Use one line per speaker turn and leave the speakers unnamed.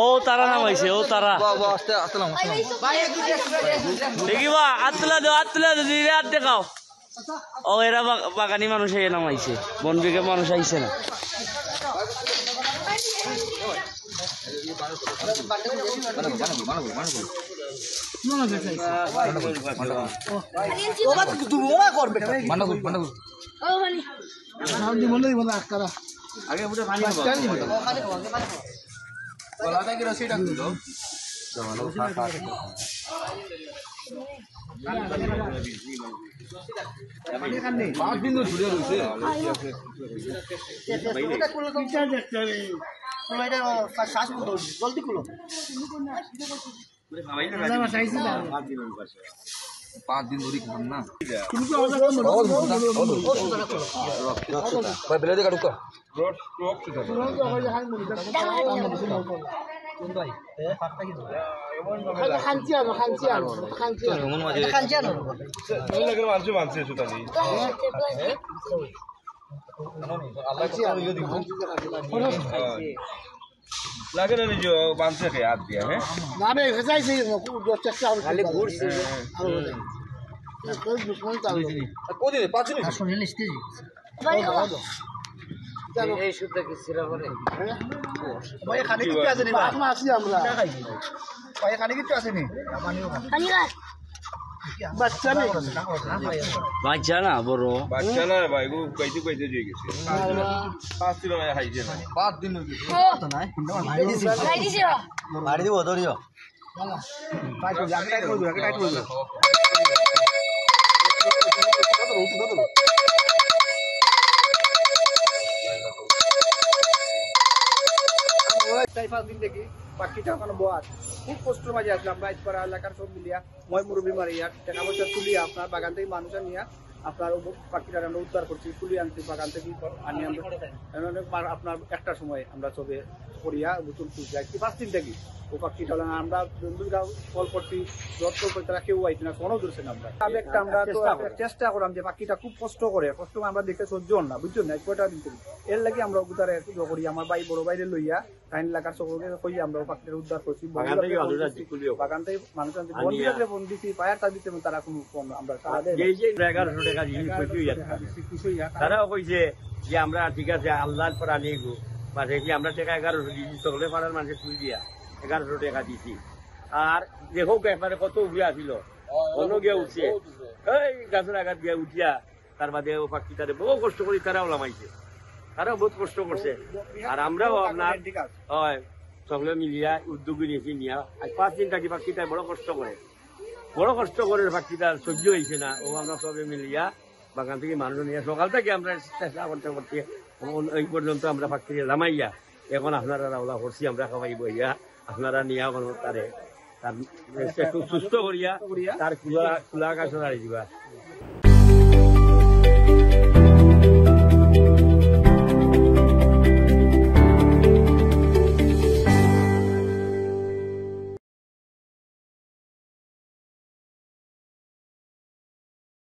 ও তারা নামাইছে ও তারা দেখিবা আতলা দো হাত দেখাও ও এরা বাগানি মানুষ নামাইছে বন বিঘে মানুষ আইছে না
জলদি খুলো 5 দিন ধরে খান না ভাই বেলে দেখা ঢুকা লাগে না নিজে বাঁধছে হাত দিয়া হ্যাঁ না রে যাইছে চেষ্টা খালি ঘুরছে কোদিন 5 মিনিট আসলে স্টেজ এই সুতা কি সিরা করে ভাই খালি কি আছে নি এখন আসি আমরা ভাই খালি কি আছে নি পানি গাছ বাচ্চা নেই
বাচ্চা না বড়
বাচ্চা না ভাই গো কইতে দিয়ে গেছে 5 দিন হয় হাইজে না 5 দিন হইছে তো নাই মারি দিব ধরিও টাইট হইছে আগে টাইট হইছে দিন দেখি পাখিটা ওখানে বয়াত খুব কষ্টের মাঝে আসলে আমরা পাড়া এলাকার সব মিলিয়া মই মুরব্বী মারিয়া টাকা পয়সা তুলিয়া আপনার বাগান থেকে মানুষ নিয়ে আপনার পাখিটা আমরা উদ্ধার করছি তুলি আনছি বাগান থেকে আনি আমরা আপনার একটা সময় আমরা সবে করিয়া নতুন তুলছি আর কি 5 দিন থেকে ও পাখিটা আমরা কল করছি যত্ন করে তারা কেউ আইছে না কোনো দূরছে না আমরা তো চেষ্টা করলাম যে পাখিটা খুব কষ্ট আমরা দেখে সহ্য না বুঝছো না কয়টা দিন করি এর লাগে আমরা উদ্ধারে করি আমার ভাই বড় বাইরে লইয়া টাইম এলাকার সকলকে কই আমরা পাখিটা উদ্ধার করছি বাগান থেকে মানুষ ফোন দিচ্ছি পায়ারটা দিতে তারা কোনো আমরা
1100 টাকা জিনিস তারাও কইছে যে আমরা ঠিক আছে আল্লাহর পর আনিগো বাসে কি আমরা টাকা 1100 দিয়েছি সকলে পাড়ার মানুষের তুই দিয়া 1100 টাকা দিছি আর দেখো একবারে কত উঠে আসিল অন্য গিয়ে উঠছে এই গাছের আঘাত গিয়ে উঠিয়া তার বাদে ও পাখিটারে বহু কষ্ট করি তারাও লামাইছে তারাও বহুত কষ্ট করছে আর আমরাও আপনার হয় সকলে মিলিয়া উদ্যোগ নিয়েছি নিয়া আজ 5 দিন থাকি পাখিটা বড় কষ্ট করে পাখিটা সহ্য হয়েছে না ও আমরা সবে মিলিয়া বাগান থেকে মানুষ নিয়ে সকাল থেকে আমরা চেষ্টা করতে করতে এই পর্যন্ত আমরা পাখিটা লামাইয়া এখন আপনারা রাওলা করছি আমরা খাওয়াই বইয়া আপনারা নিয়া কোনো তার একটু সুস্থ করিয়া তার খোলা আকাশ দিবা